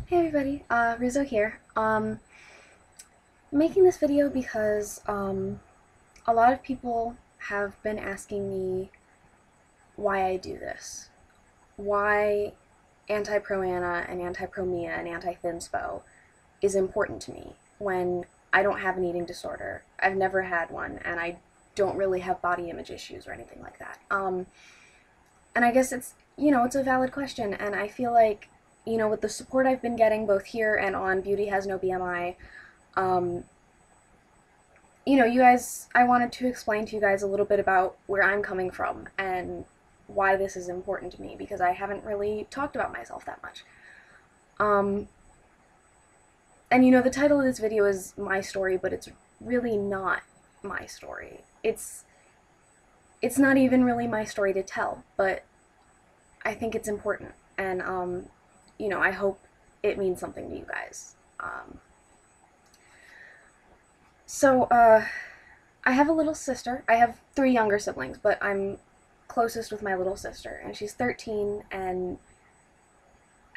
Hey everybody, Rizzo here. Making this video because a lot of people have been asking me why I do this. Why anti-pro-Ana and anti-pro-Mia and anti-Thinspo is important to me when I don't have an eating disorder. I've never had one, and I don't really have body image issues or anything like that. And I guess it's a valid question, and I feel like, with the support I've been getting both here and on Beauty Has No BMI, um, you guys, I wanted to explain to you guys a little bit about where I'm coming from and why this is important to me, because I haven't really talked about myself that much. Um, and the title of this video is My Story, but it's really not my story. It's not even really my story to tell, but I think it's important, and I hope it means something to you guys. So, I have a little sister. I have three younger siblings, but I'm closest with my little sister, and she's 13, and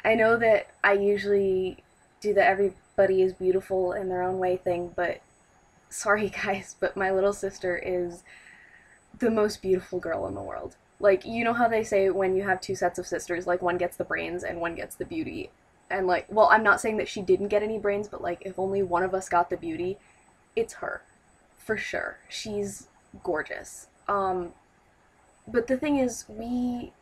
I know that I usually do the everybody is beautiful in their own way thing, but sorry guys, but my little sister is the most beautiful girl in the world. Like, you know how they say when you have two sets of sisters, like, one gets the brains and one gets the beauty? And, like, well, I'm not saying that she didn't get any brains, but, like, if only one of us got the beauty, it's her. For sure. She's gorgeous. But the thing is, we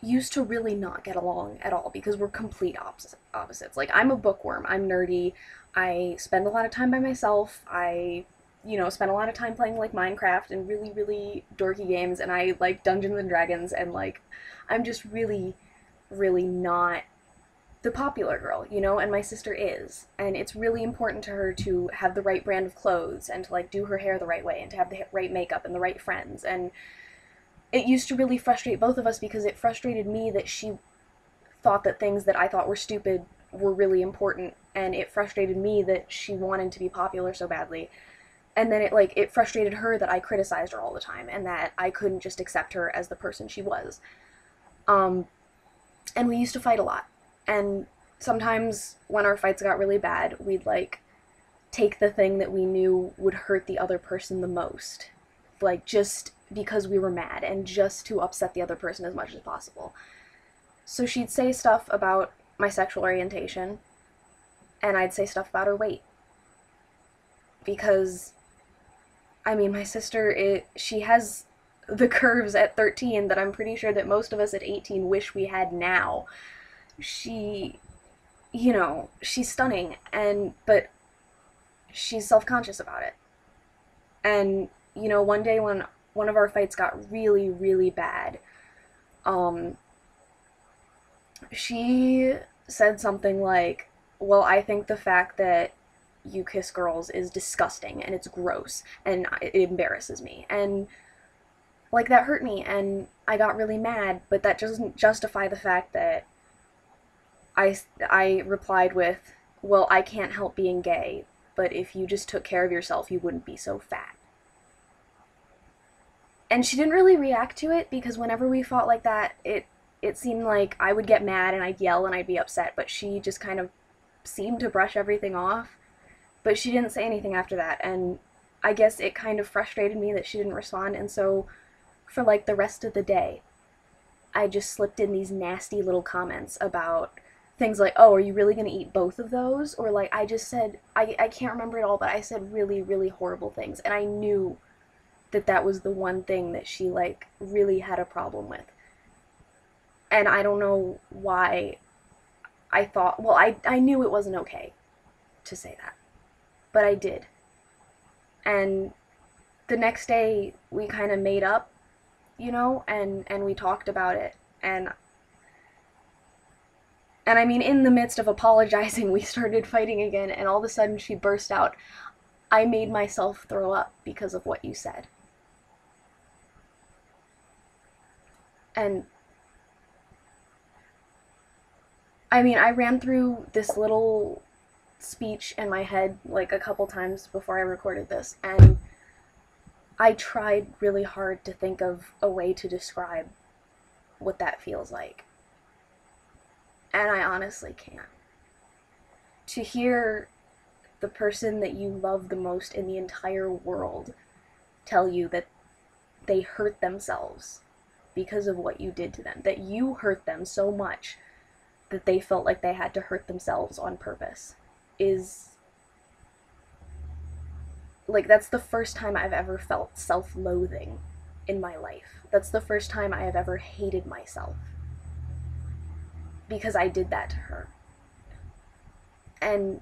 used to really not get along at all because we're complete opposites. Like, I'm a bookworm. I'm nerdy. I spend a lot of time by myself. I spend a lot of time playing like Minecraft and really, really dorky games, and I like Dungeons and Dragons, and like, I'm just really, really not the popular girl, and my sister is. And it's really important to her to have the right brand of clothes and to like do her hair the right way and to have the right makeup and the right friends. And it used to really frustrate both of us because it frustrated me that she thought that things that I thought were stupid were really important, and it frustrated me that she wanted to be popular so badly. And then it frustrated her that I criticized her all the time and that I couldn't just accept her as the person she was. Um and we used to fight a lot. And sometimes when our fights got really bad, we'd like take the thing that we knew would hurt the other person the most, like just because we were mad and just to upset the other person as much as possible. So she'd say stuff about my sexual orientation, and I'd say stuff about her weight. Because, I mean, my sister, she has the curves at 13 that I'm pretty sure that most of us at 18 wish we had now. She, she's stunning, but she's self-conscious about it. And, one day when one of our fights got really, really bad, um, she said something like, well, I think the fact that you kiss girls is disgusting and it's gross and it embarrasses me. And, like, that hurt me and I got really mad, but that doesn't justify the fact that I replied with, well, I can't help being gay, but if you just took care of yourself, you wouldn't be so fat. And she didn't really react to it because whenever we fought like that, it seemed like I would get mad and I'd yell and I'd be upset, but she just kind of seemed to brush everything off. But she didn't say anything after that, and I guess it kind of frustrated me that she didn't respond, and so for like the rest of the day, I just slipped in these nasty little comments about things like, oh, are you really going to eat both of those? Or like, I just said, I can't remember it all, but I said really, really horrible things, and I knew that that was the one thing that she like really had a problem with. And I don't know why I thought, well, I knew it wasn't okay to say that, but I did. And the next day we kind of made up, and we talked about it. And I mean, in the midst of apologizing, we started fighting again, and all of a sudden she burst out, I made myself throw up because of what you said. And I mean, I ran through this little speech in my head like a couple times before I recorded this, and I tried really hard to think of a way to describe what that feels like. And I honestly can't. to hear the person that you love the most in the entire world tell you that they hurt themselves because of what you did to them, that you hurt them so much that they felt like they had to hurt themselves on purpose, is like, that's the first time I've ever felt self-loathing in my life. That's the first time I have ever hated myself because I did that to her. And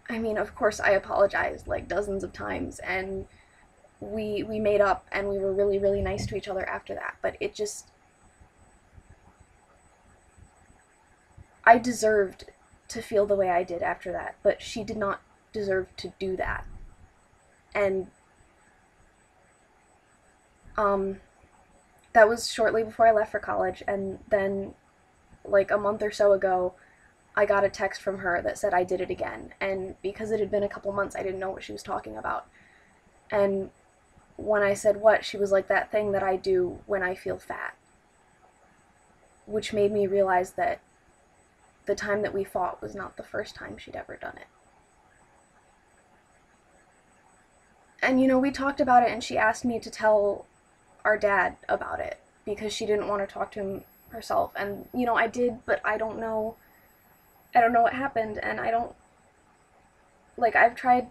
I mean, of course I apologized like dozens of times, and we made up, and we were really, really nice to each other after that, but it just, I deserved to feel the way I did after that, but she did not deserve to do that. And that was shortly before I left for college, and then like a month or so ago, I got a text from her that said I did it again, and because it had been a couple months, I didn't know what she was talking about. And when I said what, she was like, that thing that I do when I feel fat, which made me realize that the time that we fought was not the first time she'd ever done it. And, you know, we talked about it, and she asked me to tell our dad about it because she didn't want to talk to him herself. And, you know, I did, but I don't know what happened, and I don't, like, I've tried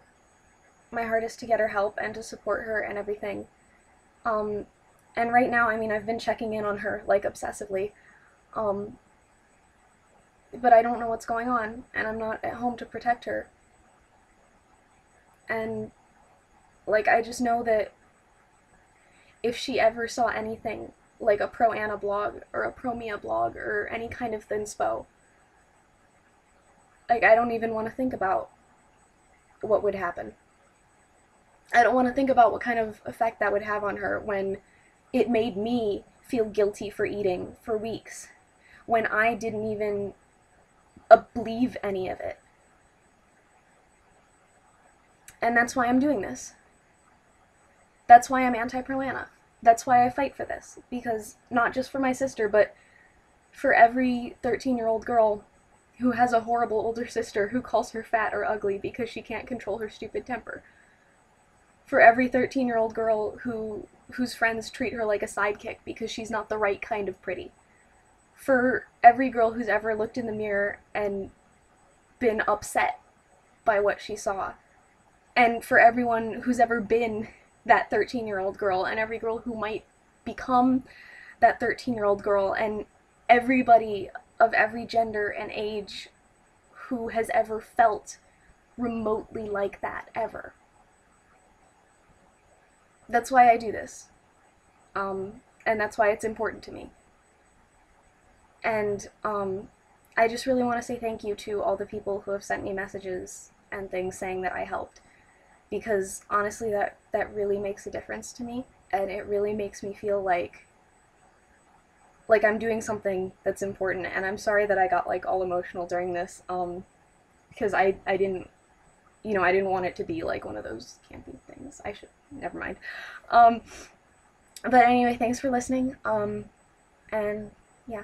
my hardest to get her help and to support her and everything. And right now, I mean, I've been checking in on her, like, obsessively. But I don't know what's going on, and I'm not at home to protect her. And, like, I just know that if she ever saw anything like a pro-Anna blog or a pro-Mia blog or any kind of Thinspo, like, I don't even want to think about what would happen. I don't want to think about what kind of effect that would have on her when it made me feel guilty for eating for weeks, when I didn't even believe any of it. And that's why I'm doing this. That's why I'm anti-pro-Anna. That's why I fight for this. Because not just for my sister, but for every 13-year-old girl who has a horrible older sister who calls her fat or ugly because she can't control her stupid temper. For every 13-year-old girl whose friends treat her like a sidekick because she's not the right kind of pretty. For every girl who's ever looked in the mirror and been upset by what she saw. And for everyone who's ever been that 13-year-old girl, and every girl who might become that 13-year-old girl, and everybody of every gender and age who has ever felt remotely like that ever. That's why I do this. And that's why it's important to me. And I just really want to say thank you to all the people who have sent me messages and things saying that I helped. Because honestly, that really makes a difference to me. And it really makes me feel like I'm doing something that's important. And I'm sorry that I got like all emotional during this. Because I didn't, you know, I didn't want it to be like one of those campy things. Never mind. But anyway, thanks for listening. And yeah.